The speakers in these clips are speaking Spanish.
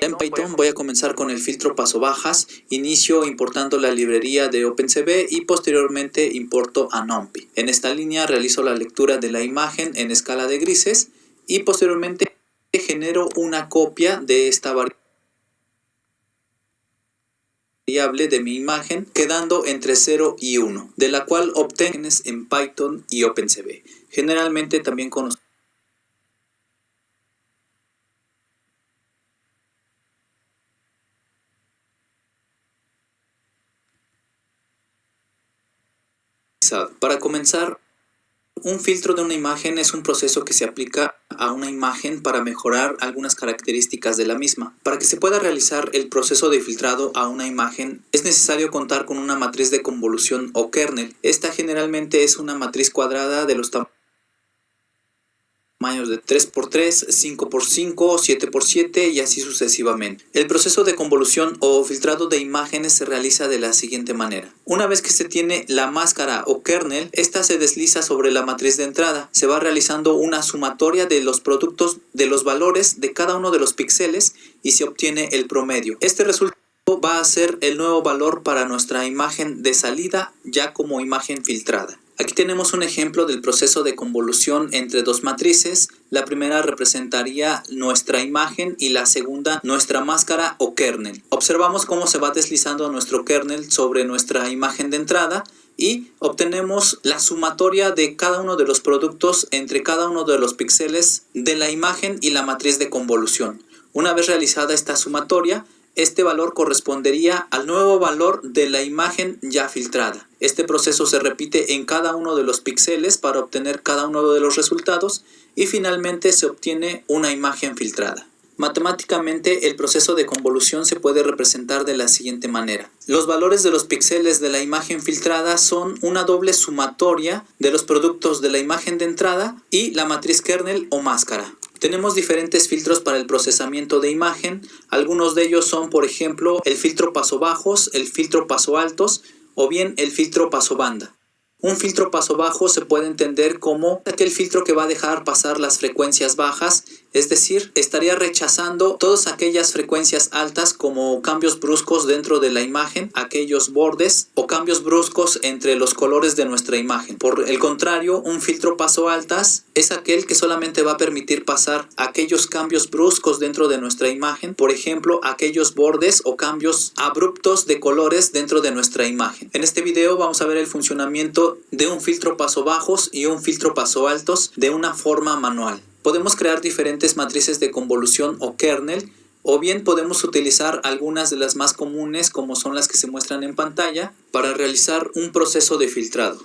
En Python voy a comenzar con el filtro paso bajas, inicio importando la librería de OpenCV y posteriormente importo a NumPy. En esta línea realizo la lectura de la imagen en escala de grises y posteriormente genero una copia de esta variable de mi imagen quedando entre 0 y 1, de la cual obtengo en Python y OpenCV, generalmente también conocido para comenzar. Un filtro de una imagen es un proceso que se aplica a una imagen para mejorar algunas características de la misma. Para que se pueda realizar el proceso de filtrado a una imagen, es necesario contar con una matriz de convolución o kernel. Esta generalmente es una matriz cuadrada de los tamaños de 3×3, 5×5, 7×7 y así sucesivamente. El proceso de convolución o filtrado de imágenes se realiza de la siguiente manera. Una vez que se tiene la máscara o kernel, esta se desliza sobre la matriz de entrada. Se va realizando una sumatoria de los productos de los valores de cada uno de los píxeles y se obtiene el promedio. Este resultado va a ser el nuevo valor para nuestra imagen de salida ya como imagen filtrada. Aquí tenemos un ejemplo del proceso de convolución entre dos matrices. La primera representaría nuestra imagen y la segunda nuestra máscara o kernel. Observamos cómo se va deslizando nuestro kernel sobre nuestra imagen de entrada y obtenemos la sumatoria de cada uno de los productos entre cada uno de los píxeles de la imagen y la matriz de convolución. Una vez realizada esta sumatoria, este valor correspondería al nuevo valor de la imagen ya filtrada. Este proceso se repite en cada uno de los píxeles para obtener cada uno de los resultados y finalmente se obtiene una imagen filtrada. Matemáticamente, el proceso de convolución se puede representar de la siguiente manera. Los valores de los píxeles de la imagen filtrada son una doble sumatoria de los productos de la imagen de entrada y la matriz kernel o máscara. Tenemos diferentes filtros para el procesamiento de imagen. Algunos de ellos son, por ejemplo, el filtro paso bajos, el filtro paso altos o bien el filtro paso banda. Un filtro paso bajo se puede entender como aquel filtro que va a dejar pasar las frecuencias bajas, es decir, estaría rechazando todas aquellas frecuencias altas como cambios bruscos dentro de la imagen, aquellos bordes o cambios bruscos entre los colores de nuestra imagen. Por el contrario, un filtro paso altas es aquel que solamente va a permitir pasar aquellos cambios bruscos dentro de nuestra imagen, por ejemplo, aquellos bordes o cambios abruptos de colores dentro de nuestra imagen. En este video vamos a ver el funcionamiento de un filtro paso bajos y un filtro paso altos de una forma manual. Podemos crear diferentes matrices de convolución o kernel, o bien podemos utilizar algunas de las más comunes como son las que se muestran en pantalla para realizar un proceso de filtrado.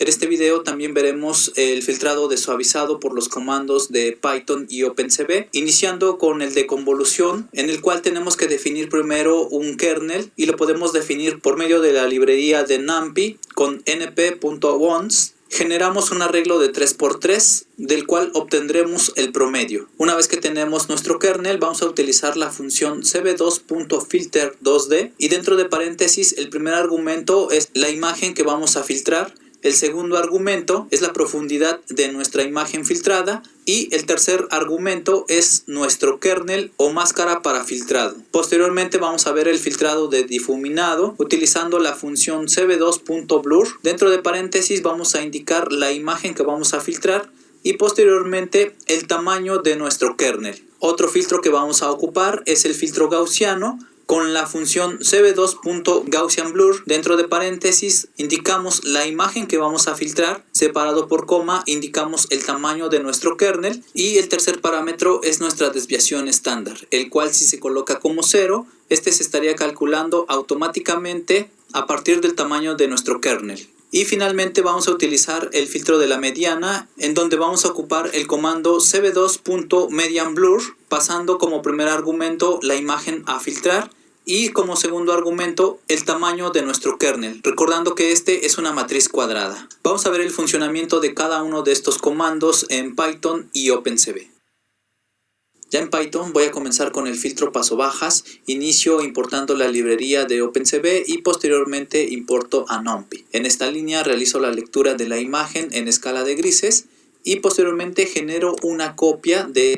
En este video también veremos el filtrado de suavizado por los comandos de Python y OpenCV, iniciando con el de convolución, en el cual tenemos que definir primero un kernel y lo podemos definir por medio de la librería de NumPy con np.once. Generamos un arreglo de 3×3 del cual obtendremos el promedio. Una vez que tenemos nuestro kernel, vamos a utilizar la función cv2.filter2d y dentro de paréntesis el primer argumento es la imagen que vamos a filtrar. El segundo argumento es la profundidad de nuestra imagen filtrada y el tercer argumento es nuestro kernel o máscara para filtrado. Posteriormente vamos a ver el filtrado de difuminado utilizando la función cv2.blur. Dentro de paréntesis vamos a indicar la imagen que vamos a filtrar y posteriormente el tamaño de nuestro kernel. Otro filtro que vamos a ocupar es el filtro gaussiano. Con la función cv2.gaussianblur, dentro de paréntesis, indicamos la imagen que vamos a filtrar, separado por coma, indicamos el tamaño de nuestro kernel y el tercer parámetro es nuestra desviación estándar, el cual si se coloca como 0, este se estaría calculando automáticamente a partir del tamaño de nuestro kernel. Y finalmente vamos a utilizar el filtro de la mediana, en donde vamos a ocupar el comando cv2.medianblur, pasando como primer argumento la imagen a filtrar y como segundo argumento el tamaño de nuestro kernel, recordando que este es una matriz cuadrada. Vamos a ver el funcionamiento de cada uno de estos comandos en Python y OpenCV. Ya en Python voy a comenzar con el filtro paso bajas, inicio importando la librería de OpenCV y posteriormente importo a NumPy. En esta línea realizo la lectura de la imagen en escala de grises y posteriormente genero una copia de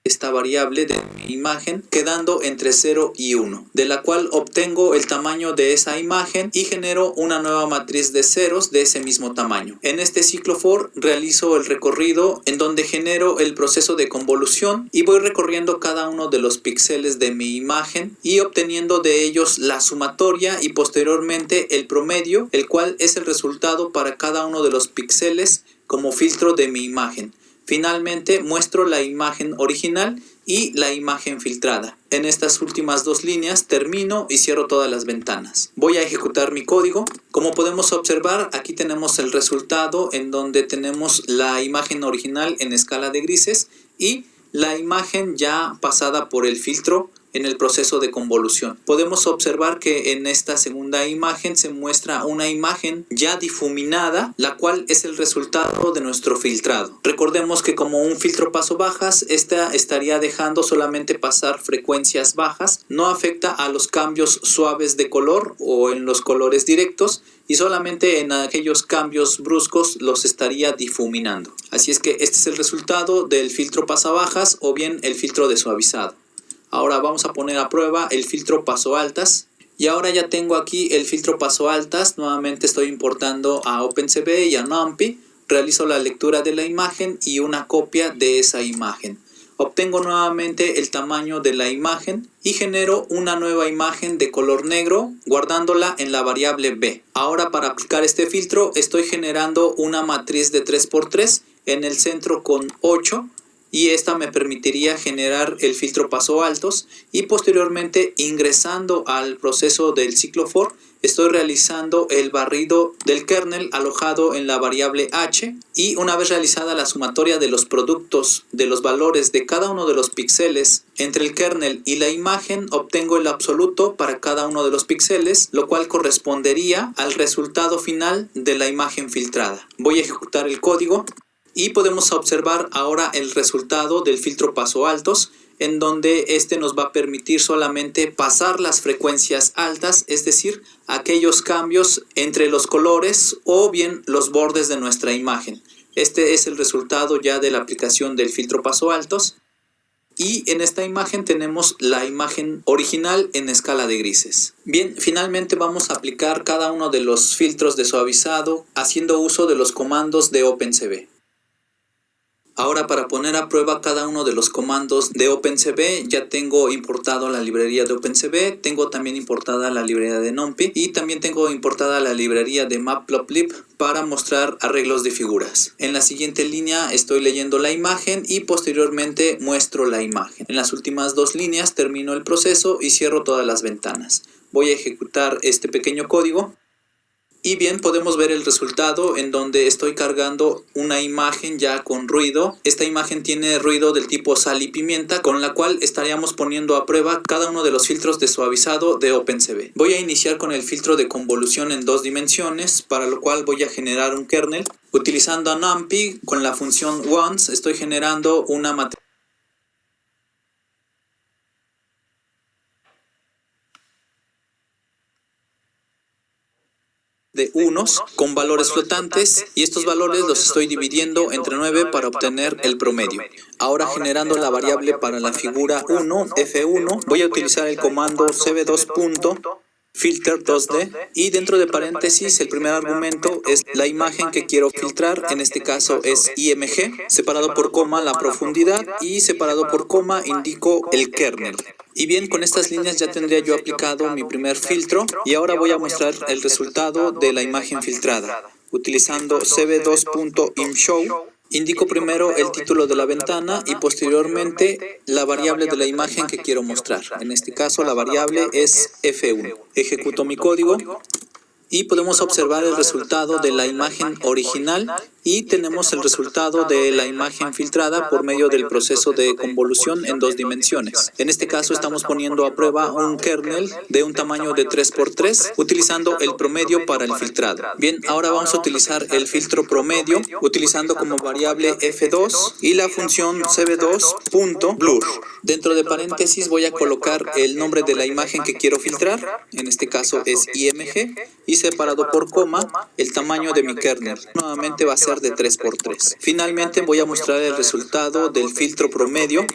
esta variable de mi imagen quedando entre 0 y 1, de la cual obtengo el tamaño de esa imagen y genero una nueva matriz de ceros de ese mismo tamaño. En este ciclo for realizo el recorrido en donde genero el proceso de convolución y voy recorriendo cada uno de los píxeles de mi imagen y obteniendo de ellos la sumatoria y posteriormente el promedio, el cual es el resultado para cada uno de los píxeles como filtro de mi imagen. Finalmente muestro la imagen original y la imagen filtrada. En estas últimas dos líneas termino y cierro todas las ventanas. Voy a ejecutar mi código. Como podemos observar, aquí tenemos el resultado en donde tenemos la imagen original en escala de grises y la imagen ya pasada por el filtro en el proceso de convolución. Podemos observar que en esta segunda imagen se muestra una imagen ya difuminada, la cual es el resultado de nuestro filtrado. Recordemos que como un filtro paso bajas, esta estaría dejando solamente pasar frecuencias bajas, no afecta a los cambios suaves de color o en los colores directos, y solamente en aquellos cambios bruscos los estaría difuminando. Así es que este es el resultado del filtro pasabajas o bien el filtro de suavizado. Ahora vamos a poner a prueba el filtro paso altas. Y ahora ya tengo aquí el filtro paso altas. Nuevamente estoy importando a OpenCV y a NumPy. Realizo la lectura de la imagen y una copia de esa imagen. Obtengo nuevamente el tamaño de la imagen y genero una nueva imagen de color negro guardándola en la variable B. Ahora para aplicar este filtro estoy generando una matriz de 3×3 en el centro con 8. Y esta me permitiría generar el filtro paso altos y posteriormente ingresando al proceso del ciclo for estoy realizando el barrido del kernel alojado en la variable h y una vez realizada la sumatoria de los productos de los valores de cada uno de los píxeles entre el kernel y la imagen obtengo el absoluto para cada uno de los píxeles, lo cual correspondería al resultado final de la imagen filtrada. Voy a ejecutar el código. Y podemos observar ahora el resultado del filtro paso altos, en donde este nos va a permitir solamente pasar las frecuencias altas, es decir, aquellos cambios entre los colores o bien los bordes de nuestra imagen. Este es el resultado ya de la aplicación del filtro paso altos. Y en esta imagen tenemos la imagen original en escala de grises. Bien, finalmente vamos a aplicar cada uno de los filtros de suavizado haciendo uso de los comandos de OpenCV. Ahora para poner a prueba cada uno de los comandos de OpenCV ya tengo importado la librería de OpenCV, tengo también importada la librería de NumPy y también tengo importada la librería de Matplotlib para mostrar arreglos de figuras. En la siguiente línea estoy leyendo la imagen y posteriormente muestro la imagen. En las últimas dos líneas termino el proceso y cierro todas las ventanas. Voy a ejecutar este pequeño código. Y bien, podemos ver el resultado en donde estoy cargando una imagen ya con ruido. Esta imagen tiene ruido del tipo sal y pimienta, con la cual estaríamos poniendo a prueba cada uno de los filtros de suavizado de OpenCV. Voy a iniciar con el filtro de convolución en 2 dimensiones, para lo cual voy a generar un kernel. Utilizando a NumPy con la función once estoy generando una matriz de unos con valores flotantes y estos valores los estoy dividiendo entre 9 para obtener el promedio. Ahora generando la variable para la figura 1, F1, voy a utilizar el comando cv2.filter2d y dentro de paréntesis el primer argumento es la imagen que quiero filtrar, en este caso es IMG, separado por coma la profundidad y separado por coma indico el kernel. Y bien, con estas líneas ya tendría yo aplicado mi primer filtro y ahora voy a mostrar el resultado de la imagen filtrada. Utilizando cv2.imshow, indico primero el título de la ventana y posteriormente la variable de la imagen que quiero mostrar. En este caso la variable es F1. Ejecuto mi código y podemos observar el resultado de la imagen original y tenemos el resultado de la imagen filtrada por medio del proceso de convolución en 2 dimensiones. En este caso estamos poniendo a prueba un kernel de un tamaño de 3×3 utilizando el promedio para el filtrado. Bien, ahora vamos a utilizar el filtro promedio utilizando como variable F2 y la función cv2.blur. Dentro de paréntesis voy a colocar el nombre de la imagen que quiero filtrar, en este caso es IMG, y separado por coma el tamaño de mi kernel. Nuevamente va a ser de 3×3. Finalmente voy a mostrar el resultado del filtro promedio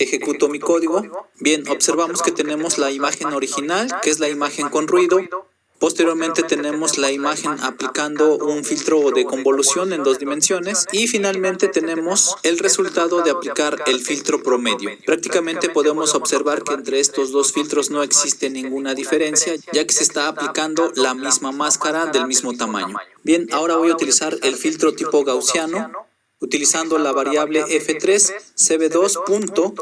Ejecuto mi código. Bien, observamos que tenemos la imagen original, que es la imagen con ruido. Posteriormente tenemos la imagen aplicando un filtro de convolución en 2 dimensiones y finalmente tenemos el resultado de aplicar el filtro promedio. Prácticamente podemos observar que entre estos dos filtros no existe ninguna diferencia, ya que se está aplicando la misma máscara del mismo tamaño. Bien, ahora voy a utilizar el filtro tipo gaussiano utilizando la variable f3 cb2.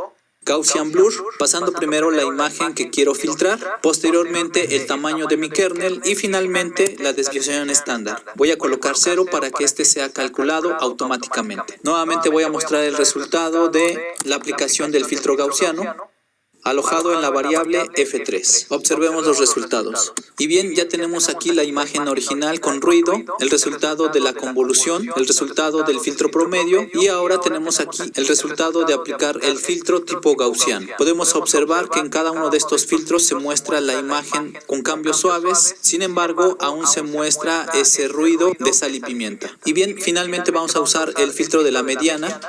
Gaussian Blur, pasando primero la imagen que quiero filtrar, posteriormente el tamaño de mi kernel y finalmente la desviación estándar. Voy a colocar 0 para que este sea calculado automáticamente. Nuevamente voy a mostrar el resultado de la aplicación del filtro gaussiano alojado en la variable f3. Observemos los resultados. Y bien, ya tenemos aquí la imagen original con ruido, el resultado de la convolución, el resultado del filtro promedio y ahora tenemos aquí el resultado de aplicar el filtro tipo gaussiano. Podemos observar que en cada uno de estos filtros se muestra la imagen con cambios suaves, sin embargo, aún se muestra ese ruido de sal y pimienta. Y bien, finalmente vamos a usar el filtro de la mediana,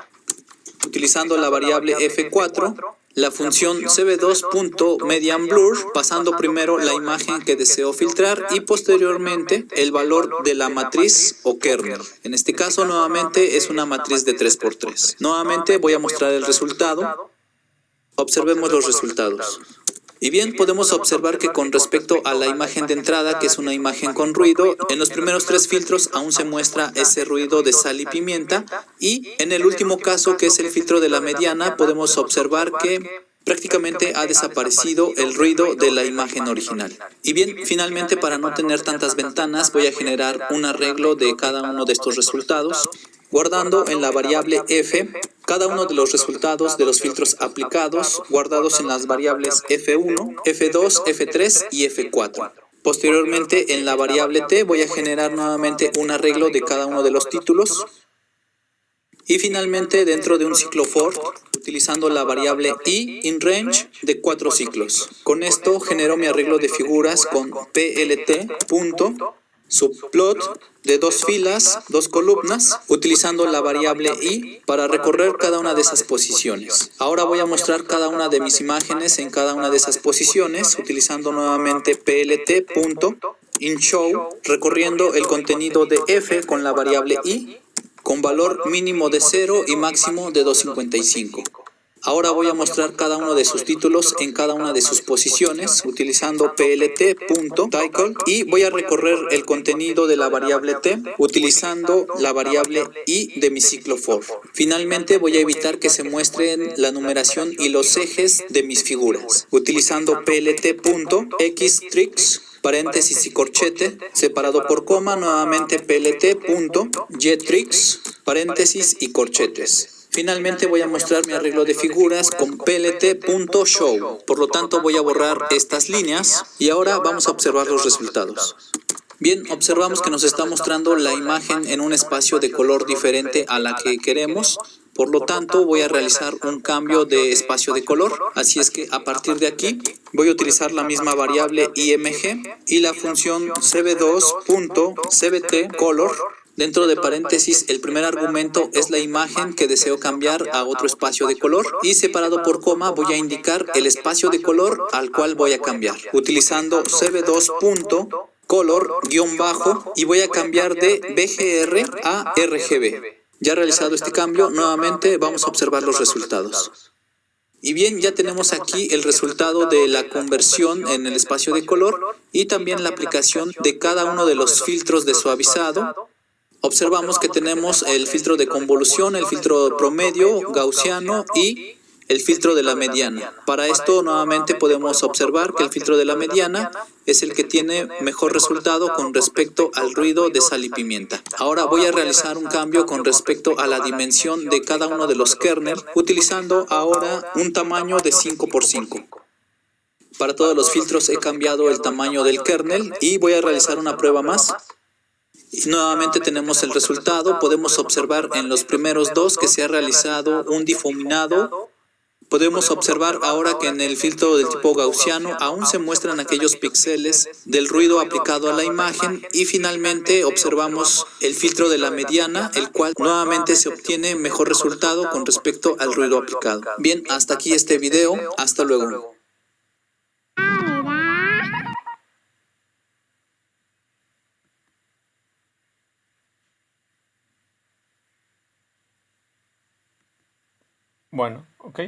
utilizando la variable f4, la función cb2.medianBlur, pasando primero la imagen que deseo filtrar y posteriormente el valor de la matriz o kernel. En este caso nuevamente es una matriz de 3×3. Nuevamente voy a mostrar el resultado. Observemos los resultados. Y bien, podemos observar que con respecto a la imagen de entrada, que es una imagen con ruido, en los primeros 3 filtros aún se muestra ese ruido de sal y pimienta y en el último caso, que es el filtro de la mediana, podemos observar que prácticamente ha desaparecido el ruido de la imagen original. Y bien, finalmente, para no tener tantas ventanas, voy a generar un arreglo de cada uno de estos resultados, guardando en la variable f cada uno de los resultados de los filtros aplicados, guardados en las variables f1, f2, f3 y f4. Posteriormente, en la variable t voy a generar nuevamente un arreglo de cada uno de los títulos. Y finalmente, dentro de un ciclo for, utilizando la variable i in range de 4 ciclos. Con esto genero mi arreglo de figuras con plt.subplot de 2 filas, 2 columnas, utilizando la variable i para recorrer cada una de esas posiciones. Ahora voy a mostrar cada una de mis imágenes en cada una de esas posiciones, utilizando nuevamente plt.inShow, recorriendo el contenido de f con la variable i, con valor mínimo de 0 y máximo de 255. Ahora voy a mostrar cada uno de sus títulos en cada una de sus posiciones, utilizando plt.title y voy a recorrer el contenido de la variable t, utilizando la variable i de mi ciclo for. Finalmente voy a evitar que se muestren la numeración y los ejes de mis figuras, utilizando plt.xtricks, paréntesis y corchete, separado por coma, nuevamente plt.getricks, paréntesis y corchetes. Finalmente voy a mostrar mi arreglo de figuras con plt.show, por lo tanto voy a borrar estas líneas y ahora vamos a observar los resultados. Bien, observamos que nos está mostrando la imagen en un espacio de color diferente a la que queremos. Por lo tanto, voy a realizar un cambio de espacio de color. Así es que a partir de aquí voy a utilizar la misma variable img y la función cb2.cbtcolor. Dentro de paréntesis, el primer argumento es la imagen que deseo cambiar a otro espacio de color y separado por coma voy a indicar el espacio de color al cual voy a cambiar, utilizando cb2.color _ y voy a cambiar de BGR a RGB. Ya realizado este cambio, nuevamente vamos a observar los resultados. Y bien, ya tenemos aquí el resultado de la conversión en el espacio de color y también la aplicación de cada uno de los filtros de suavizado. Observamos que tenemos el filtro de convolución, el filtro promedio, gaussiano y el filtro de la mediana. Para esto nuevamente podemos observar que el filtro de la mediana es el que tiene mejor resultado con respecto al ruido de sal y pimienta. Ahora voy a realizar un cambio con respecto a la dimensión de cada uno de los kernels, utilizando ahora un tamaño de 5×5. Para todos los filtros he cambiado el tamaño del kernel y voy a realizar una prueba más. Y nuevamente tenemos el resultado. Podemos observar en los primeros 2 que se ha realizado un difuminado Podemos observar ahora que en el filtro del tipo gaussiano aún se muestran aquellos píxeles del ruido aplicado a la imagen y finalmente observamos el filtro de la mediana, el cual nuevamente se obtiene mejor resultado con respecto al ruido aplicado. Bien, hasta aquí este video. Hasta luego. Bueno, ok.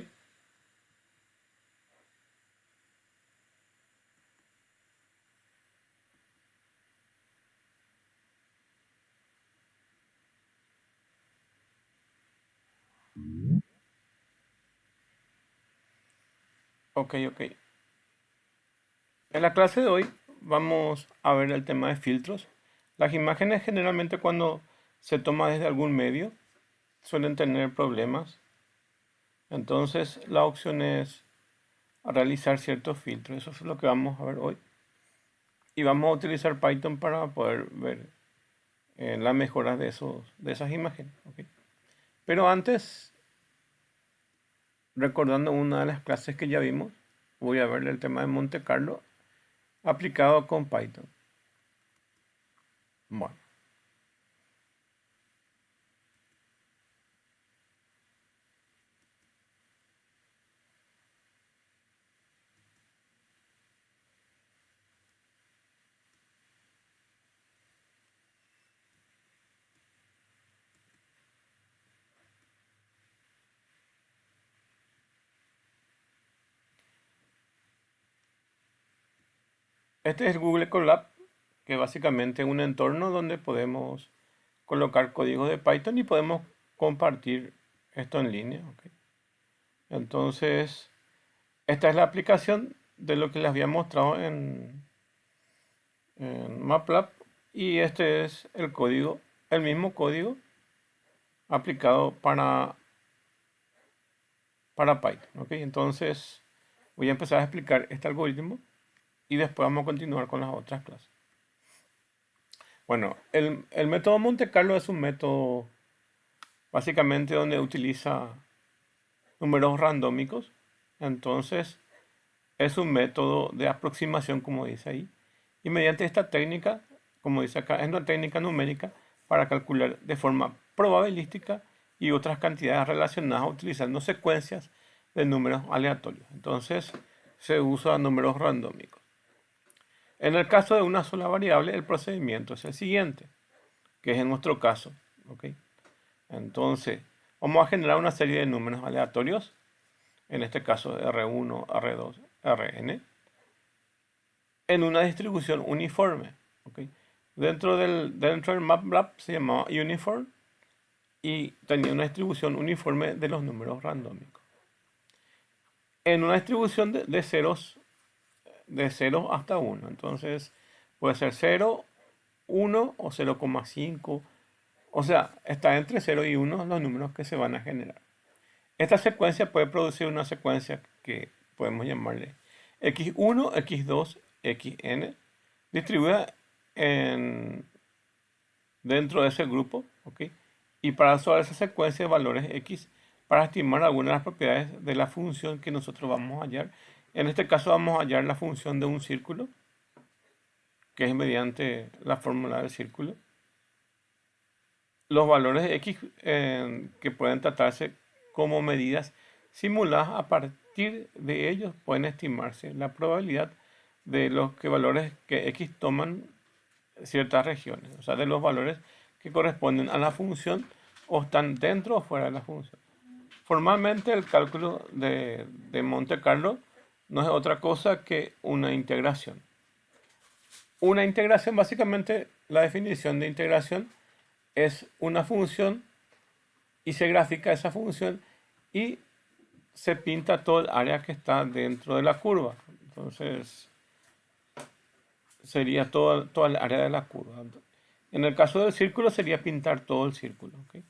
Ok, ok. En la clase de hoy vamos a ver el tema de filtros. Las imágenes generalmente cuando se toma desde algún medio suelen tener problemas. Entonces la opción es realizar ciertos filtros. Eso es lo que vamos a ver hoy. Y vamos a utilizar Python para poder ver las mejoras de esas imágenes. ¿Ok? Pero antes, recordando una de las clases que ya vimos, voy a ver el tema de Monte Carlo aplicado con Python. Bueno, este es Google Colab, que básicamente es un entorno donde podemos colocar códigos de Python y podemos compartir esto en línea. ¿Ok? Entonces, esta es la aplicación de lo que les había mostrado en MATLAB y este es el código, el mismo código aplicado para Python. ¿Ok? Entonces, voy a empezar a explicar este algoritmo y después vamos a continuar con las otras clases. Bueno, el método Monte Carlo es un método básicamente donde utiliza números randómicos. Entonces, es un método de aproximación, como dice ahí. Y mediante esta técnica, como dice acá, es una técnica numérica para calcular de forma probabilística y otras cantidades relacionadas utilizando secuencias de números aleatorios. Entonces, se usa números randómicos. En el caso de una sola variable, el procedimiento es el siguiente, que es en nuestro caso. ¿Ok? Entonces, vamos a generar una serie de números aleatorios, en este caso R1, R2, Rn, en una distribución uniforme. ¿Ok? Dentro del MATLAB se llamaba uniform y tenía una distribución uniforme de los números randómicos. En una distribución de ceros, de 0 hasta 1. Entonces, puede ser 0, 1 o 0,5. O sea, está entre 0 y 1 los números que se van a generar. Esta secuencia puede producir una secuencia que podemos llamarle x1, x2, xn, distribuida dentro de ese grupo. ¿Ok? Y para usar esa secuencia de valores x, para estimar algunas de las propiedades de la función que nosotros vamos a hallar. En este caso vamos a hallar la función de un círculo, que es mediante la fórmula del círculo. Los valores de x que pueden tratarse como medidas simuladas, a partir de ellos pueden estimarse la probabilidad de los valores que x toman ciertas regiones, o sea, de los valores que corresponden a la función o están dentro o fuera de la función. Formalmente el cálculo de Monte Carlo no es otra cosa que una integración. Una integración, básicamente la definición de integración es una función y se grafica esa función y se pinta todo el área que está dentro de la curva. Entonces sería toda el área de la curva. En el caso del círculo sería pintar todo el círculo. ¿Ok?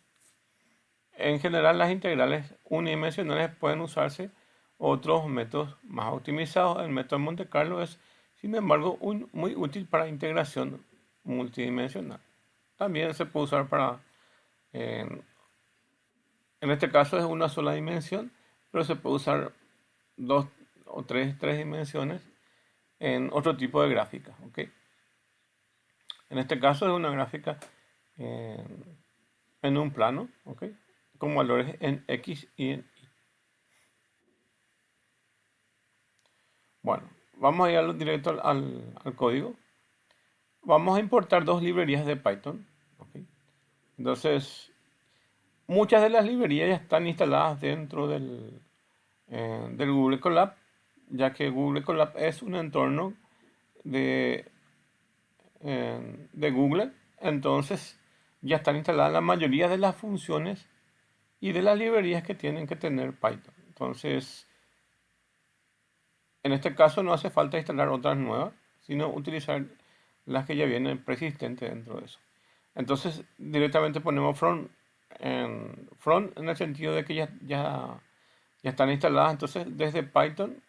En general las integrales unidimensionales pueden usarse otros métodos más optimizados. El método de Monte Carlo es, sin embargo, muy útil para integración multidimensional. También se puede usar para, en este caso es una sola dimensión, pero se puede usar dos o tres dimensiones en otro tipo de gráfica, ¿ok? En este caso es una gráfica en un plano, ¿ok? Con valores en X y en Y. Bueno, vamos a ir directo al código. Vamos a importar dos librerías de Python, ¿ok? Entonces, muchas de las librerías ya están instaladas dentro del Google Colab, ya que Google Colab es un entorno de, de Google. Entonces, ya están instaladas la mayoría de las funciones y de las librerías que tienen que tener Python. Entonces, en este caso no hace falta instalar otras nuevas, sino utilizar las que ya vienen preexistentes dentro de eso. Entonces, directamente ponemos front en el sentido de que ya están instaladas. Entonces, desde Python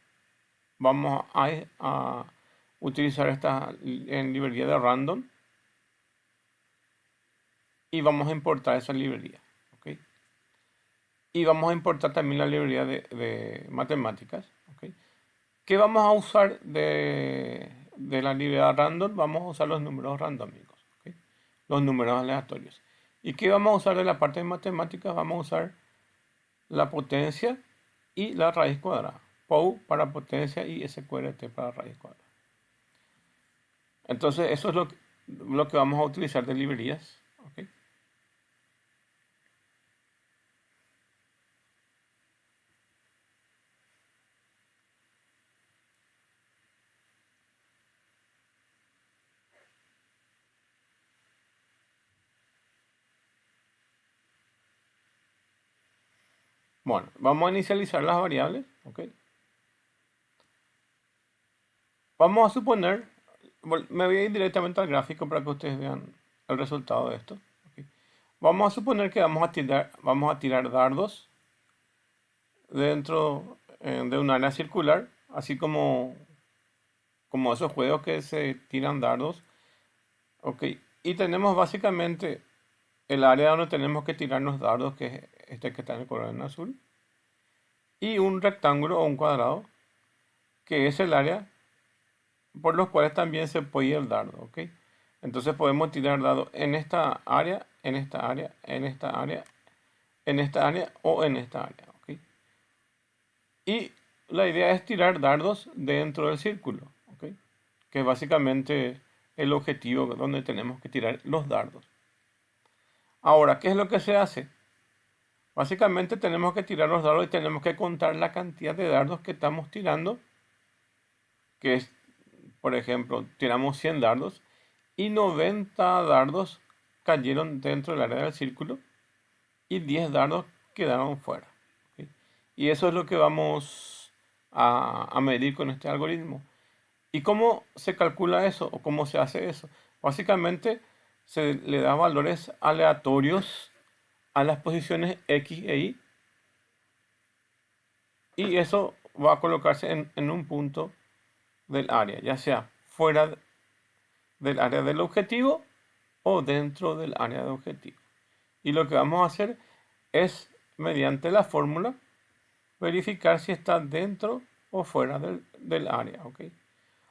vamos a utilizar esta en librería de random y vamos a importar esa librería. ¿Ok? Y vamos a importar también la librería de matemáticas. ¿Ok? ¿Qué vamos a usar de la librería random? Vamos a usar los números randómicos, ¿ok? Los números aleatorios. ¿Y qué vamos a usar de la parte de matemáticas? Vamos a usar la potencia y la raíz cuadrada. POU para potencia y SQRT para raíz cuadrada. Entonces, eso es lo que vamos a utilizar de librerías. ¿Ok? Bueno, vamos a inicializar las variables. ¿Ok? Vamos a suponer, me voy a ir directamente al gráfico para que ustedes vean el resultado de esto. ¿Ok? Vamos a suponer que vamos a tirar dardos dentro de un área circular, así como esos juegos que se tiran dardos. ¿Ok? Y tenemos básicamente el área donde tenemos que tirar los dardos, que es este que está en el color en azul, y un rectángulo o un cuadrado, que es el área por los cuales también se puede ir el dardo. ¿Ok? Entonces podemos tirar dardos en esta área, en esta área, en esta área, en esta área o en esta área. ¿Ok? Y la idea es tirar dardos dentro del círculo, ¿ok? Que es básicamente el objetivo donde tenemos que tirar los dardos. Ahora, ¿qué es lo que se hace? Básicamente tenemos que tirar los dardos y tenemos que contar la cantidad de dardos que estamos tirando, que es, por ejemplo, tiramos 100 dardos y 90 dardos cayeron dentro del área del círculo y 10 dardos quedaron fuera. ¿Ok? Y eso es lo que vamos a medir con este algoritmo. ¿Y cómo se calcula eso o cómo se hace eso? Básicamente se le da valores aleatorios a las posiciones X e Y y eso va a colocarse en un punto del área, ya sea fuera del área del objetivo o dentro del área de objetivo. Y lo que vamos a hacer es, mediante la fórmula, verificar si está dentro o fuera del área. ¿Ok?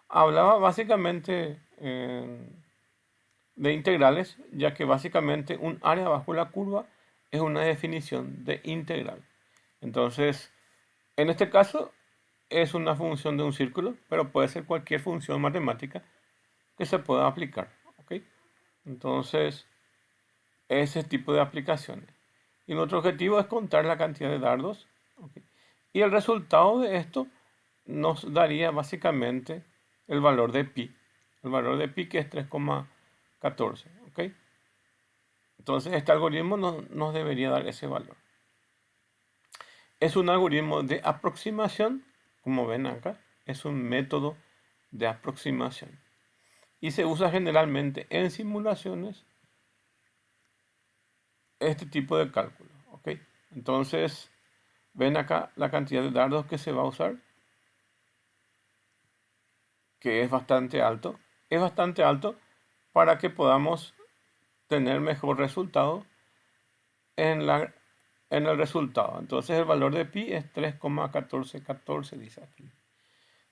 Hablaba básicamente de integrales, ya que básicamente un área bajo la curva es una definición de integral. Entonces, en este caso es una función de un círculo, pero puede ser cualquier función matemática que se pueda aplicar. ¿Ok? Entonces, ese tipo de aplicaciones. Y nuestro objetivo es contar la cantidad de dardos. ¿Ok? Y el resultado de esto nos daría básicamente el valor de pi. El valor de pi que es 3,14. ¿Ok? Entonces este algoritmo nos debería dar ese valor. Es un algoritmo de aproximación, como ven acá, es un método de aproximación. Y se usa generalmente en simulaciones este tipo de cálculo. ¿Ok? Entonces, ven acá la cantidad de dardos que se va a usar, que es bastante alto. Es bastante alto para que podamos tener mejor resultado en en el resultado. Entonces el valor de pi es 3,1414, dice aquí.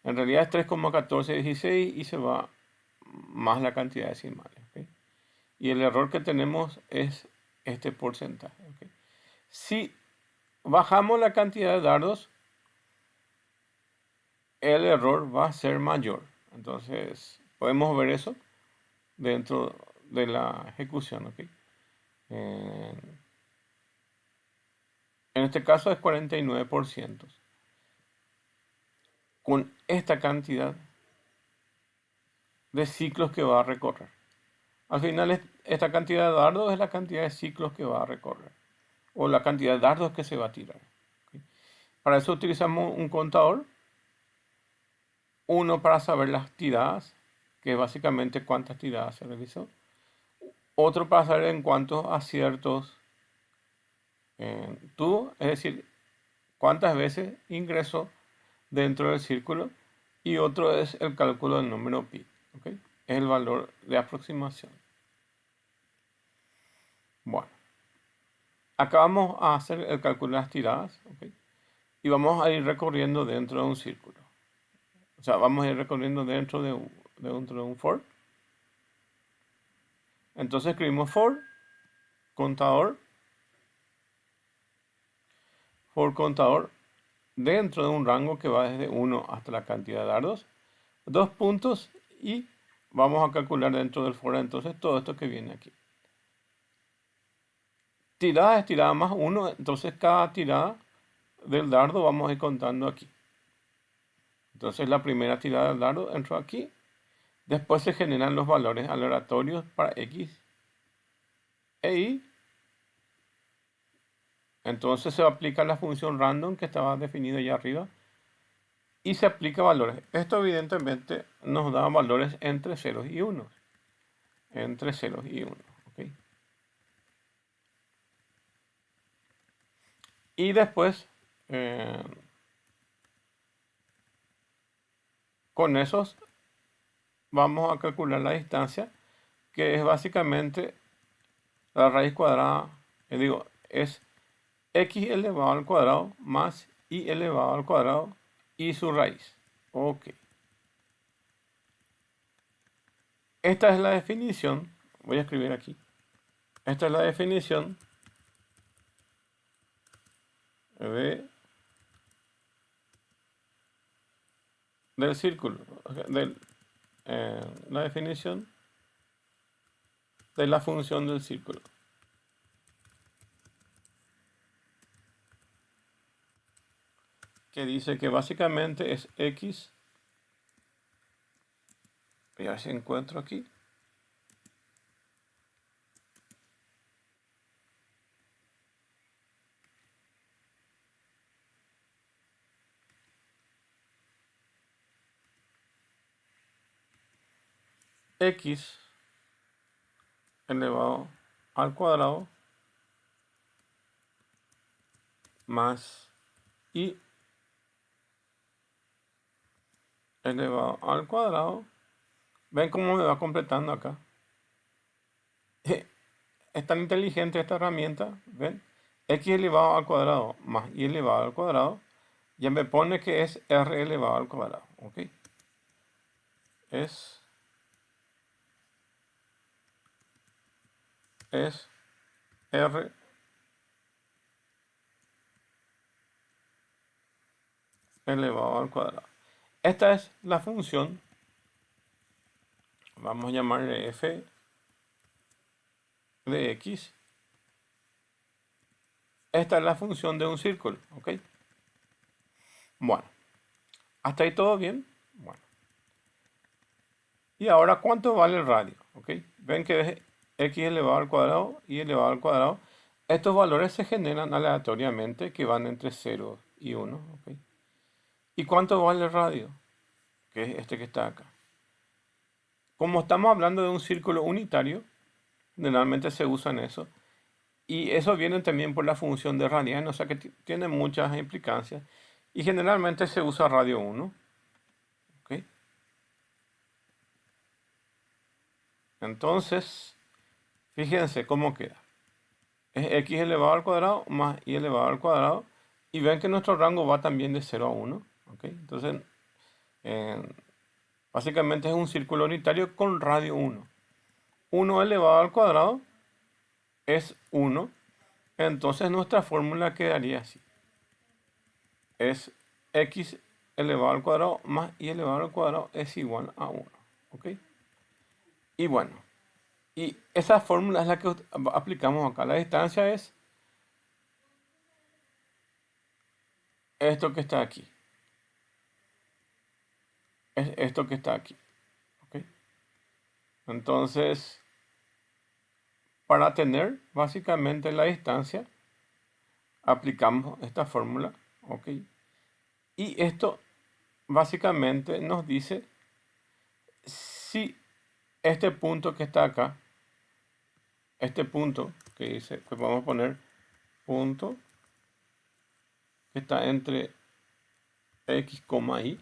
En realidad es 3,1416 y se va más la cantidad de decimales. ¿Ok? Y el error que tenemos es este porcentaje. ¿Ok? Si bajamos la cantidad de dardos, el error va a ser mayor. Entonces podemos ver eso dentro de la ejecución. ¿Ok? En este caso es 49%. Con esta cantidad de ciclos que va a recorrer. Al final, esta cantidad de dardos es la cantidad de ciclos que va a recorrer, o la cantidad de dardos que se va a tirar. ¿Ok? Para eso utilizamos un contador, uno para saber las tiradas, que es básicamente cuántas tiradas se realizó, otro para saber en cuántos aciertos tuvo, es decir, cuántas veces ingresó dentro del círculo, y otro es el cálculo del número pi. ¿Ok? Es el valor de aproximación. Bueno, acá vamos a hacer el cálculo de las tiradas. ¿Ok? Y vamos a ir recorriendo dentro de un círculo. O sea, vamos a ir recorriendo dentro de un for. Entonces escribimos for contador dentro de un rango que va desde 1 hasta la cantidad de dardos, 2 puntos, y vamos a calcular dentro del for entonces todo esto que viene aquí. Tirada es tirada más 1, entonces cada tirada del dardo vamos a ir contando aquí. Entonces la primera tirada del dardo entró aquí. Después se generan los valores aleatorios para X e Y. Entonces se aplica la función random que estaba definida allá arriba y se aplica valores. Esto evidentemente nos da valores entre ceros y unos. Entre ceros y unos. ¿Ok? Y después, con esos, vamos a calcular la distancia, que es básicamente la raíz cuadrada, es x elevado al cuadrado más y elevado al cuadrado y su raíz. Ok. Esta es la definición. Voy a escribir aquí. Esta es la definición del círculo. La definición de la función del círculo. Que dice que básicamente es x. Voy a ver si encuentro aquí. X elevado al cuadrado más y elevado al cuadrado. ¿Ven cómo me va completando acá? Es tan inteligente esta herramienta. ¿Ven? X elevado al cuadrado más y elevado al cuadrado. Ya me pone que es r elevado al cuadrado. ¿Ok? Es r elevado al cuadrado. Esta es la función. Vamos a llamarle f de x. Esta es la función de un círculo. ¿Ok? Bueno. ¿Hasta ahí todo bien? Bueno. Y ahora, ¿cuánto vale el radio? ¿Ok? Ven que es x elevado al cuadrado y elevado al cuadrado. Estos valores se generan aleatoriamente, que van entre 0 y 1. ¿Ok? ¿Y cuánto vale el radio? Que es este que está acá. Como estamos hablando de un círculo unitario, generalmente se usan eso. Y eso viene también por la función de radian, o sea que tiene muchas implicancias. Y generalmente se usa radio 1. ¿Ok? Entonces, fíjense cómo queda. es x elevado al cuadrado más y elevado al cuadrado. Y ven que nuestro rango va también de 0 a 1. ¿Ok? Entonces, eh, básicamente es un círculo unitario con radio 1. 1 elevado al cuadrado es 1. Entonces nuestra fórmula quedaría así. Es x elevado al cuadrado más y elevado al cuadrado es igual a 1. ¿Ok? Y bueno, y esa fórmula es la que aplicamos acá. La distancia es esto que está aquí. Es esto que está aquí. ¿Ok? Entonces, para tener básicamente la distancia, aplicamos esta fórmula. ¿Ok? Y esto básicamente nos dice si este punto que está acá, este punto que dice, que vamos a poner punto que está entre x, y,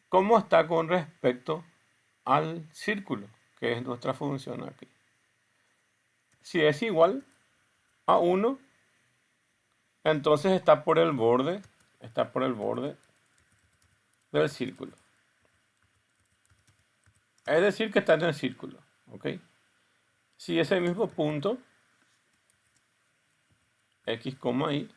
¿cómo está con respecto al círculo, que es nuestra función aquí? Si es igual a 1, entonces está por el borde del círculo. Es decir, que está en el círculo. ¿Ok? Si ese mismo punto, x, y,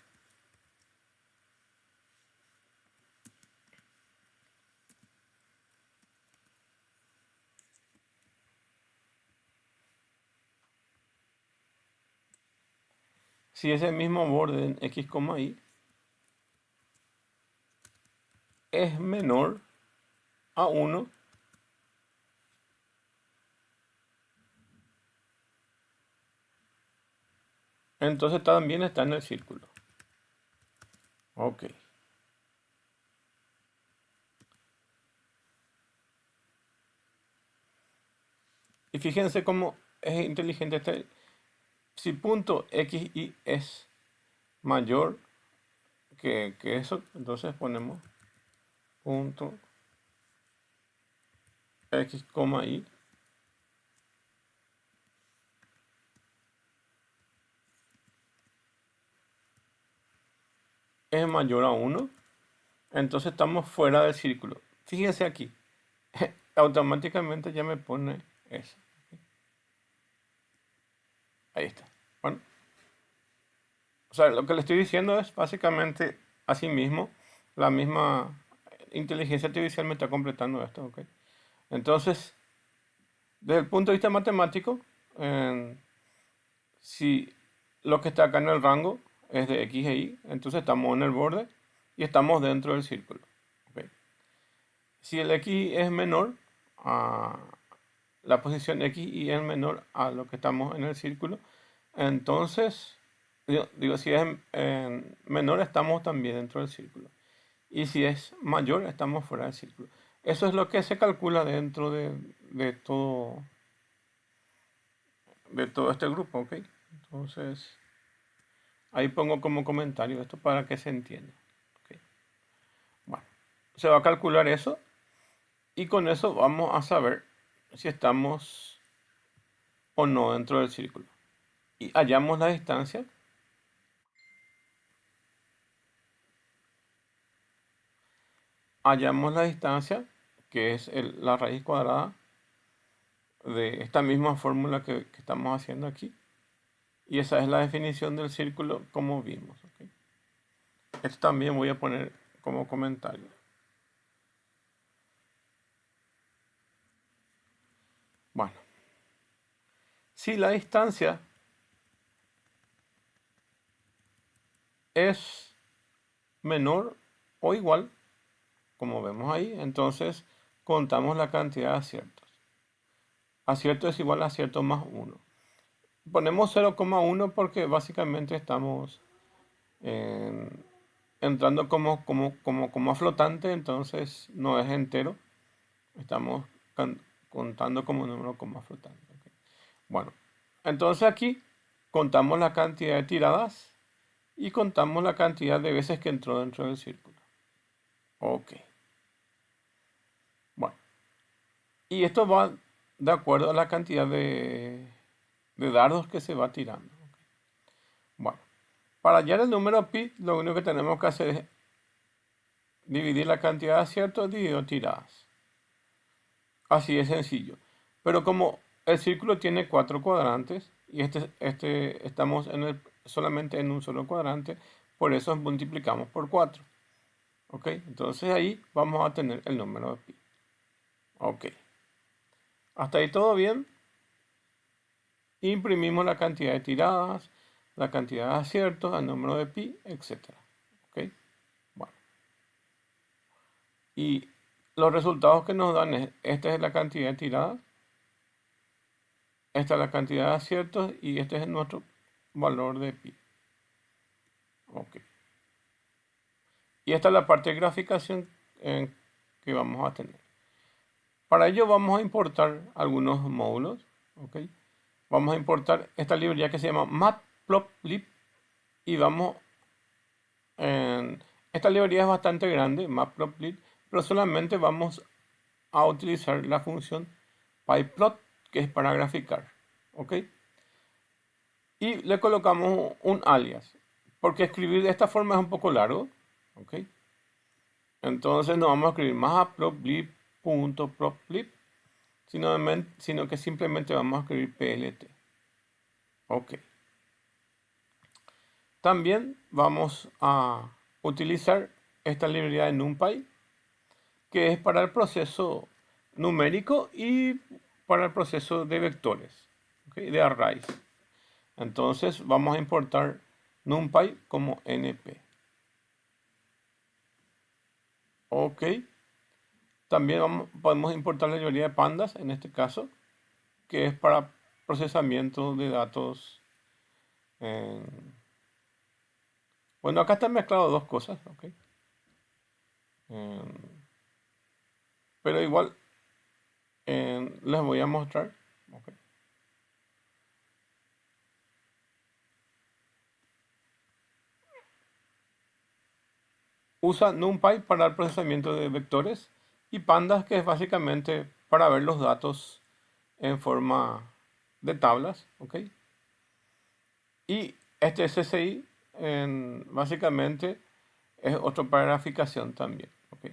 si ese mismo borde en x, y es menor a 1, entonces también está en el círculo. Ok. Y fíjense cómo es inteligente este. Si punto x, y es mayor que eso, entonces ponemos punto x, y es mayor a 1, entonces estamos fuera del círculo. Fíjense aquí, automáticamente ya me pone eso. Ahí está. Bueno, o sea, lo que le estoy diciendo es básicamente así mismo, la misma inteligencia artificial me está completando esto, ¿ok? Entonces, desde el punto de vista matemático, eh, si lo que está acá en el rango es de x e y, entonces estamos en el borde y estamos dentro del círculo. ¿Ok? Si el x es menor a la posición x y es menor a lo que estamos en el círculo, entonces, digo, si es menor estamos también dentro del círculo. Y si es mayor estamos fuera del círculo. Eso es lo que se calcula dentro de todo este grupo, ¿ok? Entonces, ahí pongo como comentario esto para que se entienda. ¿Ok? Bueno, se va a calcular eso y con eso vamos a saber si estamos o no dentro del círculo. Y hallamos la distancia. Hallamos la distancia, que es la raíz cuadrada de esta misma fórmula que estamos haciendo aquí. Y esa es la definición del círculo como vimos. ¿Ok? Esto también voy a poner como comentario. Bueno, si la distancia es menor o igual, como vemos ahí, entonces contamos la cantidad de aciertos. Acierto es igual a acierto más 1. Ponemos 0,1 porque básicamente estamos entrando como flotante, entonces no es entero. Estamos contando como número como flotante. ¿Ok? Bueno, entonces aquí contamos la cantidad de tiradas y contamos la cantidad de veces que entró dentro del círculo. Ok. Bueno, y esto va de acuerdo a la cantidad de dardos que se va tirando. Bueno, para hallar el número pi, lo único que tenemos que hacer es dividir la cantidad de aciertos dividido tiradas. Así es sencillo. Pero como el círculo tiene 4 cuadrantes y estamos solamente en un solo cuadrante, por eso multiplicamos por 4. ¿Ok? Entonces ahí vamos a tener el número de pi. Ok. Hasta ahí todo bien. Imprimimos la cantidad de tiradas, la cantidad de aciertos, el número de pi, etc. ¿Ok? Bueno. Y los resultados que nos dan esta es la cantidad de tiradas, esta es la cantidad de aciertos y este es nuestro valor de pi. Ok. Y esta es la parte de graficación que vamos a tener. Para ello vamos a importar algunos módulos. ¿Ok? Vamos a importar esta librería que se llama matplotlib y esta librería es bastante grande, matplotlib, pero solamente vamos a utilizar la función pyplot, que es para graficar. ¿Ok? Y le colocamos un alias, porque escribir de esta forma es un poco largo. ¿Ok? Entonces no vamos a escribir matplotlib.plotlib, sino que simplemente vamos a escribir plt. Ok. También vamos a utilizar esta librería de NumPy, que es para el proceso numérico y para el proceso de vectores, ¿ok? De arrays. Entonces vamos a importar NumPy como NP. Ok. También podemos importar la librería de pandas, en este caso, que es para procesamiento de datos. Bueno, acá están mezcladas dos cosas, ¿ok? Pero igual les voy a mostrar. ¿Ok? Usa NumPy para el procesamiento de vectores y pandas, que es básicamente para ver los datos en forma de tablas. ¿Ok? Y este SSI básicamente es otro para graficación también. ¿Ok?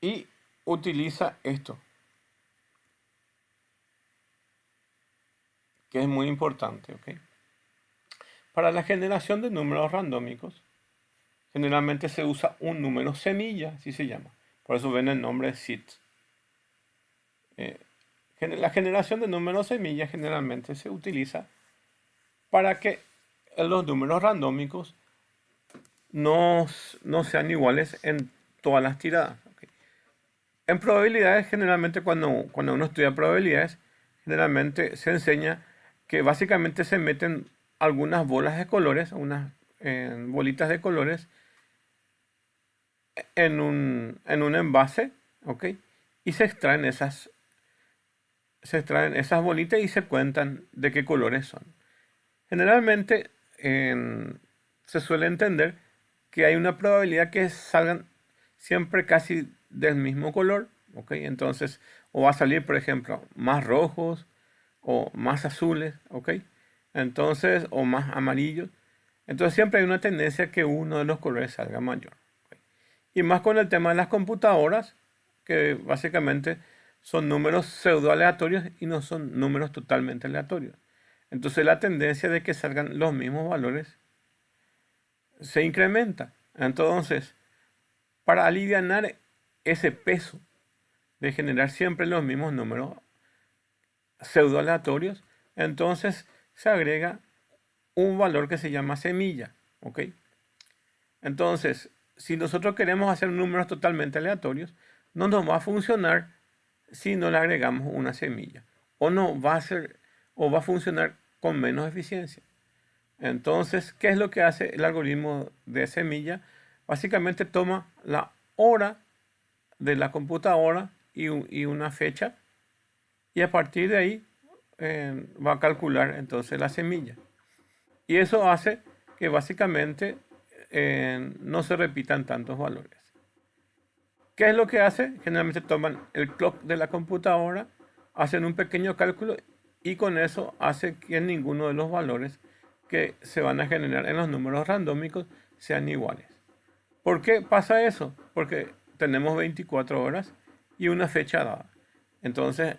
Y utiliza esto, que es muy importante. ¿Ok? Para la generación de números randómicos, generalmente se usa un número semilla, así se llama. Por eso ven el nombre SID. La generación de números semilla generalmente se utiliza para que los números randómicos no sean iguales en todas las tiradas. ¿Ok? En probabilidades, generalmente cuando uno estudia probabilidades, generalmente se enseña que básicamente se meten algunas bolas de colores, unas bolitas de colores en un envase, ¿ok? Y se extraen esas bolitas y se cuentan de qué colores son. Generalmente se suele entender que hay una probabilidad que salgan siempre casi del mismo color, ¿ok? Entonces, o va a salir, por ejemplo, más rojos o más azules, ¿ok? Entonces, o más amarillos. Entonces, siempre hay una tendencia que uno de los colores salga mayor. ¿Ok? Y más con el tema de las computadoras, que básicamente son números pseudo aleatorios y no son números totalmente aleatorios. Entonces la tendencia de que salgan los mismos valores se incrementa. Entonces, para alivianar ese peso de generar siempre los mismos números pseudo aleatorios, entonces se agrega un valor que se llama semilla. ¿Ok? Entonces, si nosotros queremos hacer números totalmente aleatorios, no nos va a funcionar si no le agregamos una semilla. O no va a ser, o va a funcionar con menos eficiencia. Entonces, ¿qué es lo que hace el algoritmo de semilla? Básicamente toma la hora de la computadora y una fecha, y a partir de ahí va a calcular entonces la semilla. Y eso hace que básicamente no se repitan tantos valores. ¿Qué es lo que hace? Generalmente toman el clock de la computadora hacen un pequeño cálculo y con eso hace que ninguno de los valores que se van a generar en los números randómicos sean iguales. ¿Por qué pasa eso? Porque tenemos 24 horas y una fecha dada. Entonces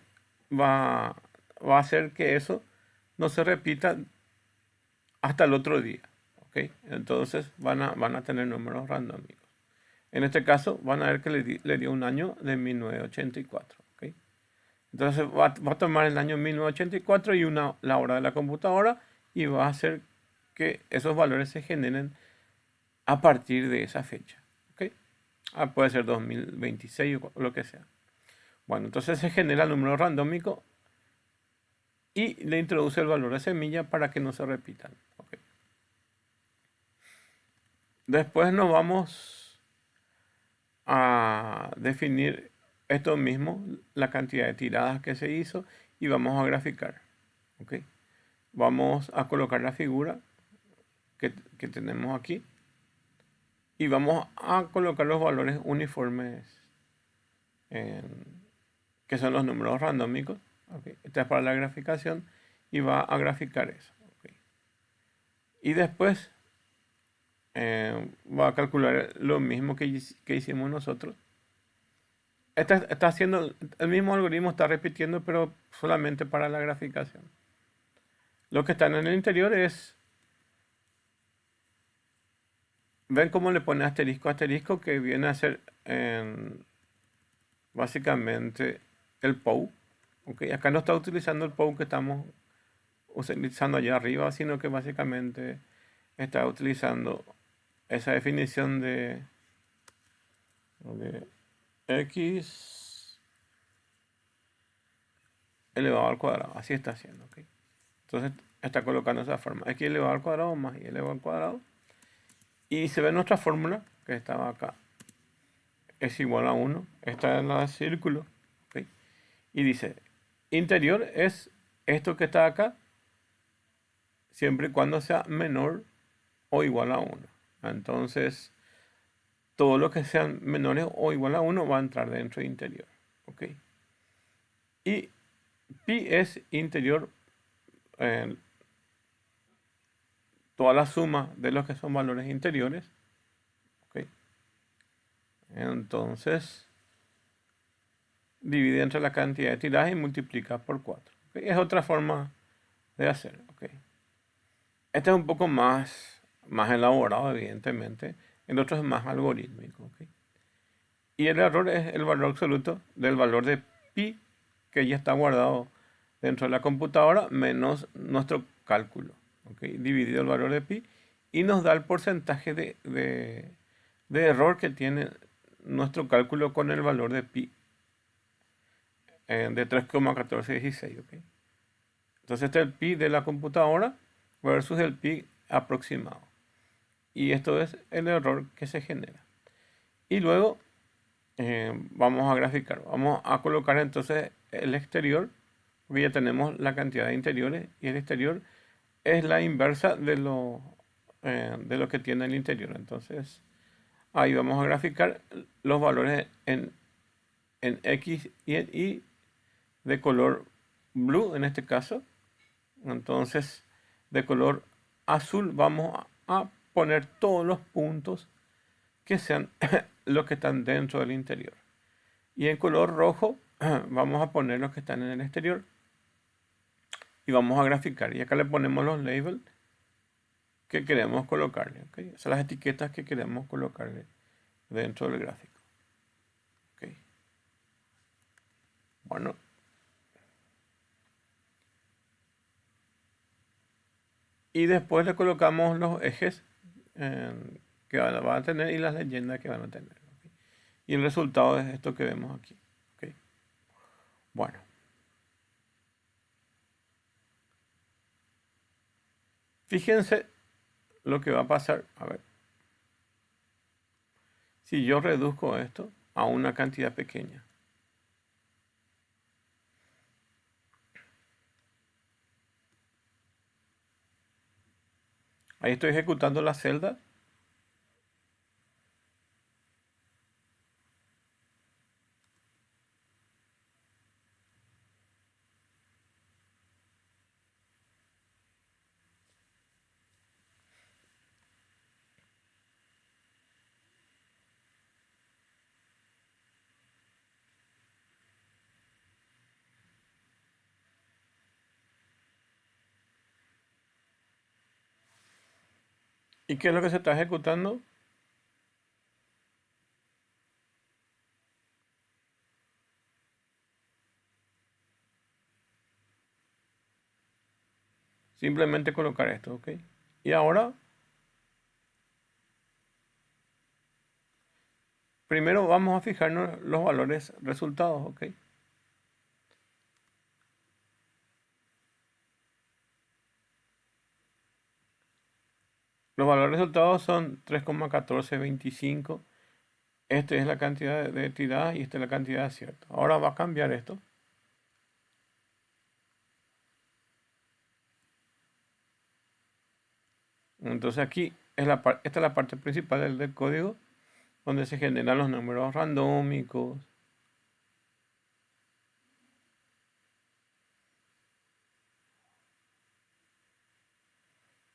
va, va a hacer que eso no se repita hasta el otro día. ¿Ok? Entonces van a tener números randómicos. En este caso van a ver que le dio un año de 1984. ¿Ok? Entonces va a tomar el año 1984 y la hora de la computadora y va a hacer que esos valores se generen a partir de esa fecha. ¿Ok? Puede ser 2026 o lo que sea. Bueno, entonces se genera el número randómico y le introduce el valor de semilla para que no se repitan. ¿Ok? Después nos vamos a definir esto mismo, la cantidad de tiradas que se hizo y vamos a graficar. ¿Ok? Vamos a colocar la figura que tenemos aquí y vamos a colocar los valores uniformes que son los números randómicos. ¿Ok? Esta es para la graficación y va a graficar eso. ¿Ok? Y después va a calcular lo mismo que hicimos nosotros. Está haciendo el mismo algoritmo, está repitiendo, pero solamente para la graficación. Lo que están en el interior es, ven cómo le pone asterisco asterisco, que viene a ser básicamente el POU. ¿Okay? Acá no está utilizando el POU que estamos utilizando allá arriba, sino que básicamente está utilizando esa definición de x elevado al cuadrado. Así está haciendo. ¿Okay? Entonces está colocando esa forma. X elevado al cuadrado más y elevado al cuadrado. Y se ve nuestra fórmula que estaba acá. Es igual a 1. Esta es la de círculo. ¿Okay? Y dice, interior es esto que está acá, siempre y cuando sea menor o igual a 1. Entonces, todo lo que sean menores o igual a 1 va a entrar dentro de interior. ¿Ok? Y pi es interior, toda la suma de los que son valores interiores. ¿Ok? Entonces, divide entre la cantidad de tiradas y multiplica por 4. ¿Ok? Es otra forma de hacer. ¿Ok? Este es un poco más elaborado, evidentemente. El otro es más algorítmico. ¿Ok? Y el error es el valor absoluto del valor de pi que ya está guardado dentro de la computadora menos nuestro cálculo. ¿Okay? Dividido el valor de pi y nos da el porcentaje de error que tiene nuestro cálculo con el valor de pi de 3,1416. ¿Okay? Entonces este es el pi de la computadora versus el pi aproximado. Y esto es el error que se genera. Y luego vamos a graficar. Vamos a colocar entonces el exterior, porque ya tenemos la cantidad de interiores y el exterior es la inversa de lo que tiene el interior. Entonces ahí vamos a graficar los valores en X y en Y de color blue en este caso. Entonces de color azul vamos a poner todos los puntos que sean los que están dentro del interior. Y en color rojo vamos a poner los que están en el exterior. Y vamos a graficar. Y acá le ponemos los labels que queremos colocarle. ¿Okay? Esas son las etiquetas que queremos colocarle dentro del gráfico. ¿Okay? Bueno. Y después le colocamos los ejes que van a tener y las leyendas que van a tener. ¿Okay? Y el resultado es esto que vemos aquí. ¿Okay? Bueno. Fíjense lo que va a pasar. A ver. Si yo reduzco esto a una cantidad pequeña. Ahí estoy ejecutando la celda. ¿Y qué es lo que se está ejecutando? Simplemente colocar esto, ¿ok? Y ahora, primero vamos a fijarnos los valores resultados, ¿ok? Los valores resultados son 3,1425. Esta es la cantidad de tiradas y esta es la cantidad de aciertos. Ahora va a cambiar esto. Entonces aquí es esta es la parte principal del código donde se generan los números randómicos.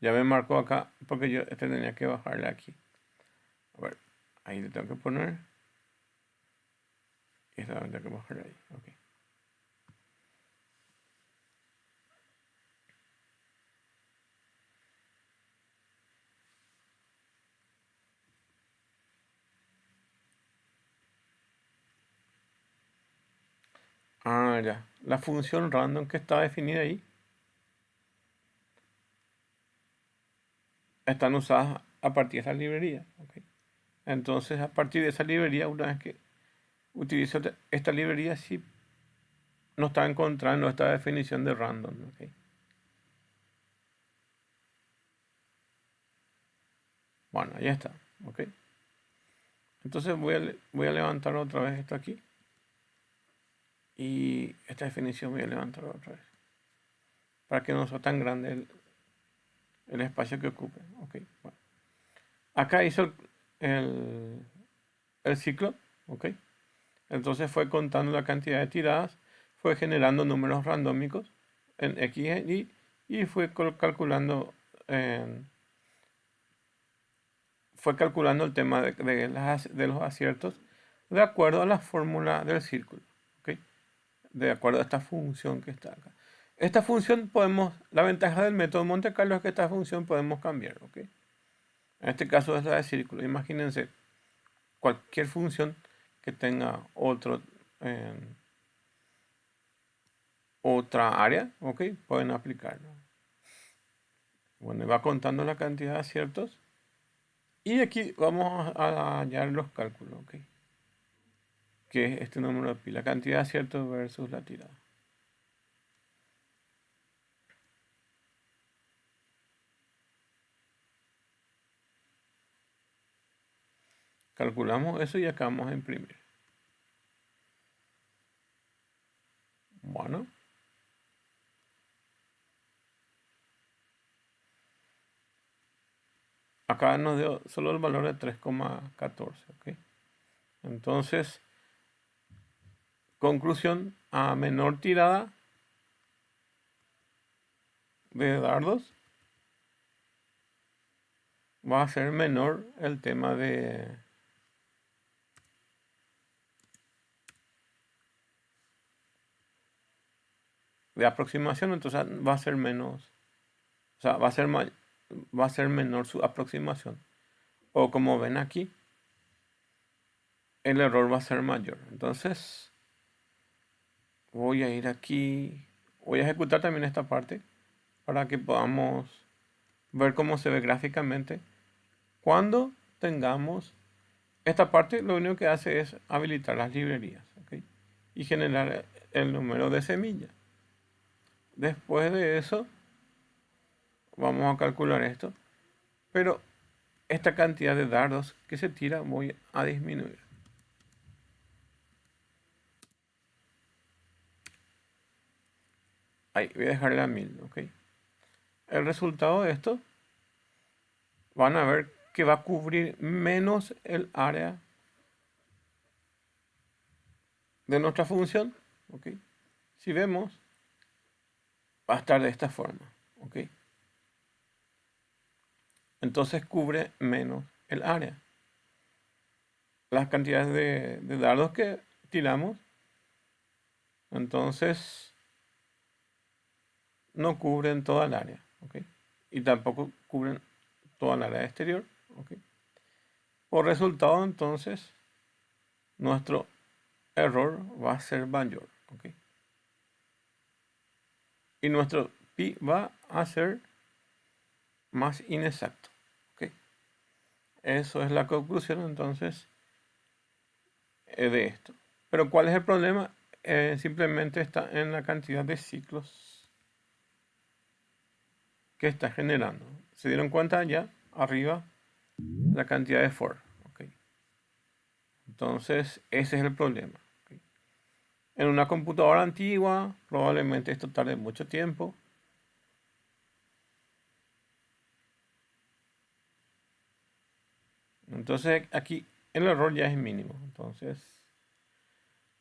Ya me marcó acá porque yo tenía que bajarle aquí. A ver, ahí le tengo que poner. Esta la tengo que bajarle ahí. Ok. Ah, ya. La función random que está definida ahí están usadas a partir de esa librería. Ok. Entonces, a partir de esa librería, una vez que utilizo esta librería, sí no está encontrando esta definición de random. Ok. Bueno, ya está. Ok. Entonces voy a levantar otra vez esto aquí. Y esta definición voy a levantar otra vez. Para que no sea tan grande el espacio que ocupe. Ok. Bueno. Acá hizo el, el ciclo. Ok. Entonces fue contando la cantidad de tiradas. Fue generando números randómicos en X y fue calculando fue calculando el tema de los aciertos de acuerdo a la fórmula del círculo, ¿ok? De acuerdo a esta función que está acá. Esta función la ventaja del método Monte Carlo es que esta función podemos cambiar, ¿ok? En este caso es la de círculo. Imagínense cualquier función que tenga eh, otra área, ¿ok? Pueden aplicarlo. Bueno, y va contando la cantidad de aciertos. Y aquí vamos a hallar los cálculos, ¿ok? Que es este número de pi, la cantidad de aciertos versus la tirada. Calculamos eso y acá vamos a imprimir. Bueno. Acá nos dio solo el valor de 3,14, ¿ok? Entonces, conclusión, a menor tirada de dardos, va a ser menor el tema de aproximación, entonces va a ser menos, o sea, va a ser menor su aproximación. O como ven aquí, el error va a ser mayor. Entonces, voy a ir aquí, voy a ejecutar también esta parte para que podamos ver cómo se ve gráficamente. Cuando tengamos esta parte, lo único que hace es habilitar las librerías, ¿ok? Y generar el número de semillas. Después de eso, vamos a calcular esto. Pero esta cantidad de dardos que se tira voy a disminuir. Ahí, voy a dejarle a 1000, ¿ok? El resultado de esto, van a ver que va a cubrir menos el área de nuestra función, ¿ok? Si vemos, va a estar de esta forma, ¿ok? Entonces cubre menos el área. Las cantidades de dardos que tiramos, entonces no cubren toda el área, ¿ok? Y tampoco cubren toda la área exterior. ¿Ok? Por resultado, entonces, nuestro error va a ser mayor. ¿Ok? Y nuestro pi va a ser más inexacto. ¿Ok? Eso es la conclusión entonces de esto. Pero ¿cuál es el problema? Simplemente está en la cantidad de ciclos que está generando. ¿Se dieron cuenta ya? Arriba la cantidad de for. ¿Ok? Entonces ese es el problema. ¿Ok? En una computadora antigua probablemente esto tarde mucho tiempo. Entonces aquí el error ya es mínimo. Entonces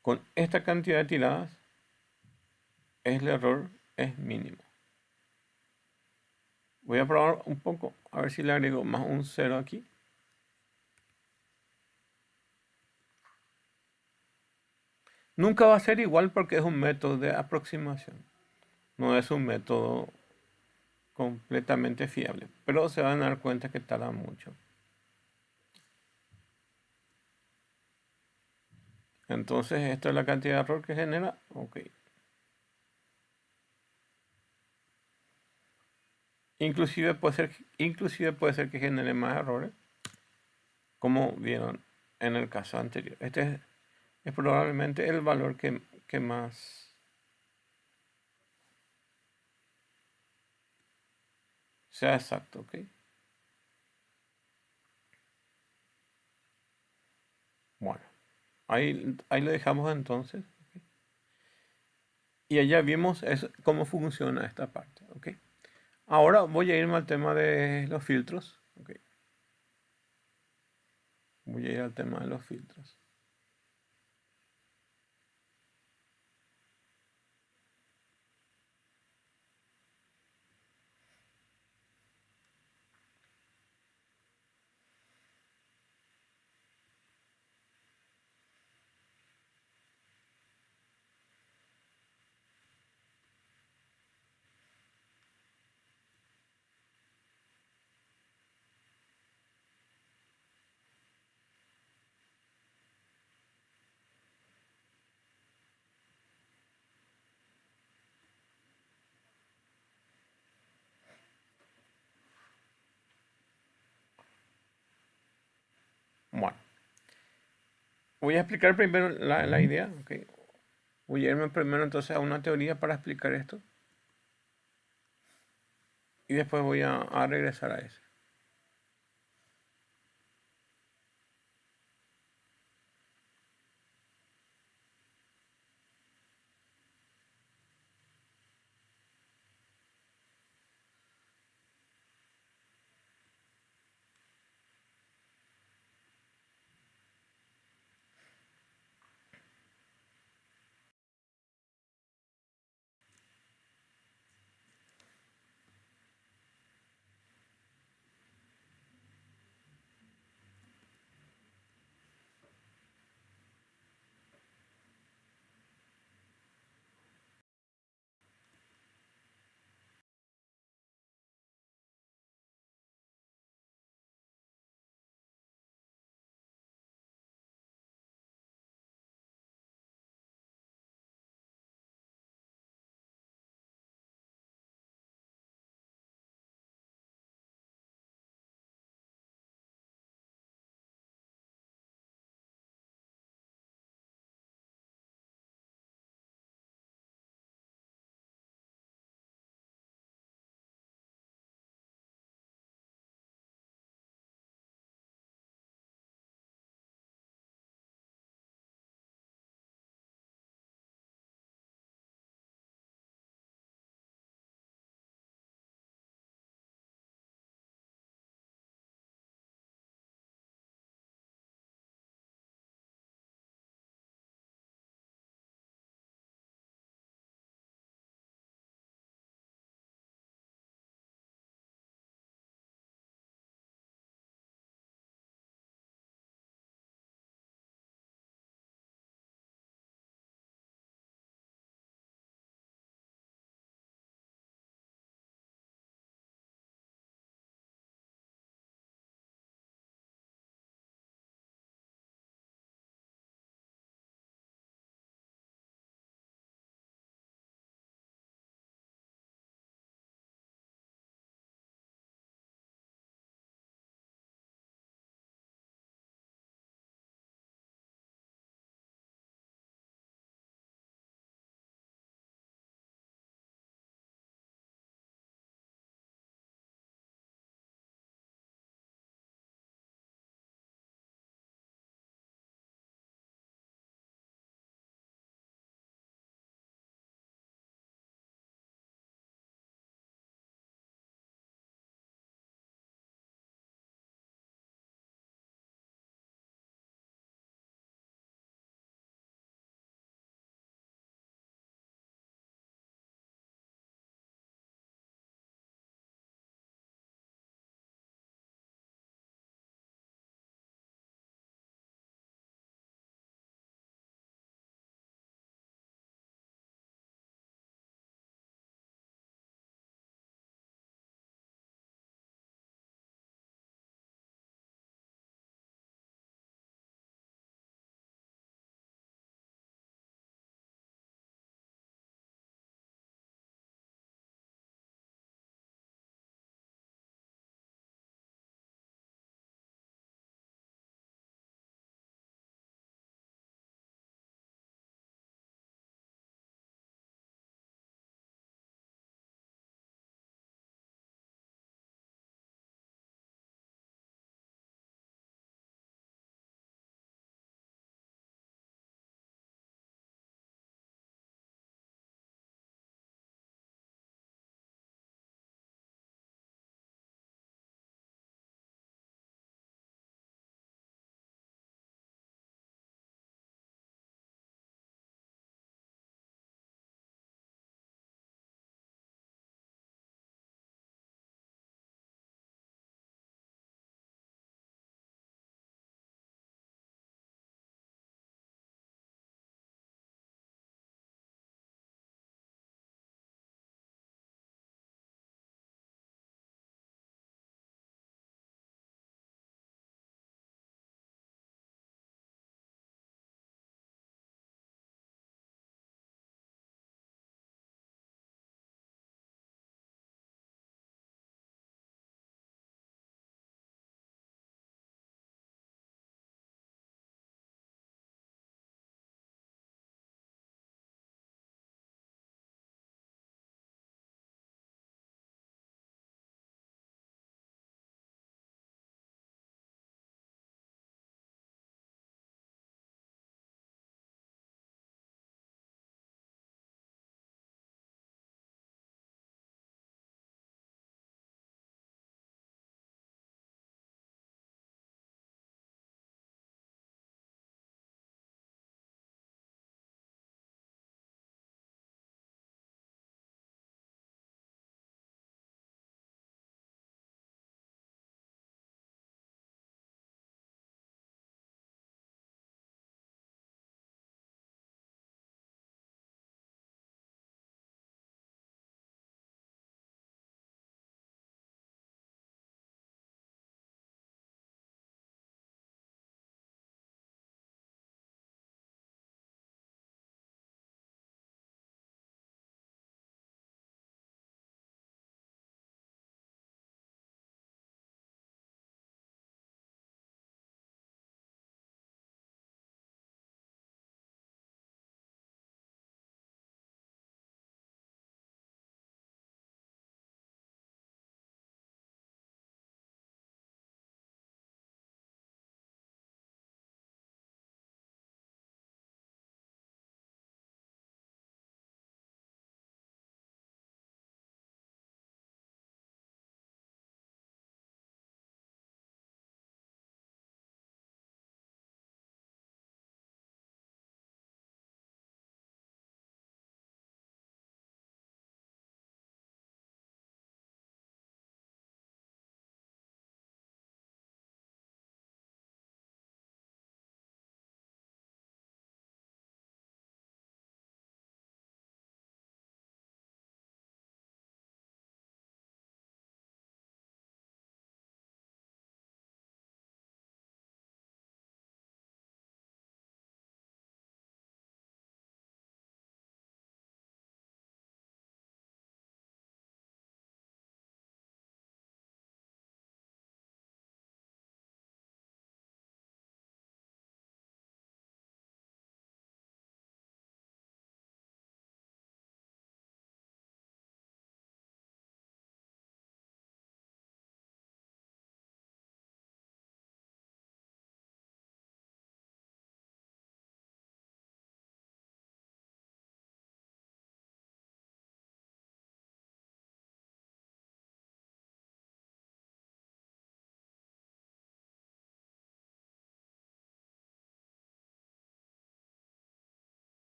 con esta cantidad de tiradas el error es mínimo. Voy a probar un poco a ver si le agrego más un 0 aquí. Nunca va a ser igual porque es un método de aproximación. No es un método completamente fiable. Pero se van a dar cuenta que tarda mucho. Entonces, esta es la cantidad de error que genera. Ok. Inclusive puede ser que genere más errores. Como vieron en el caso anterior. Este es probablemente el valor que más sea exacto. Ok. Bueno. Ahí lo dejamos entonces. Y allá vimos cómo funciona esta parte. ¿Ok? Ahora voy a irme al tema de los filtros. ¿Ok? Voy a ir al tema de los filtros. Bueno, voy a explicar primero la idea. ¿Ok? Voy a irme primero entonces a una teoría para explicar esto. Y después voy a regresar a eso.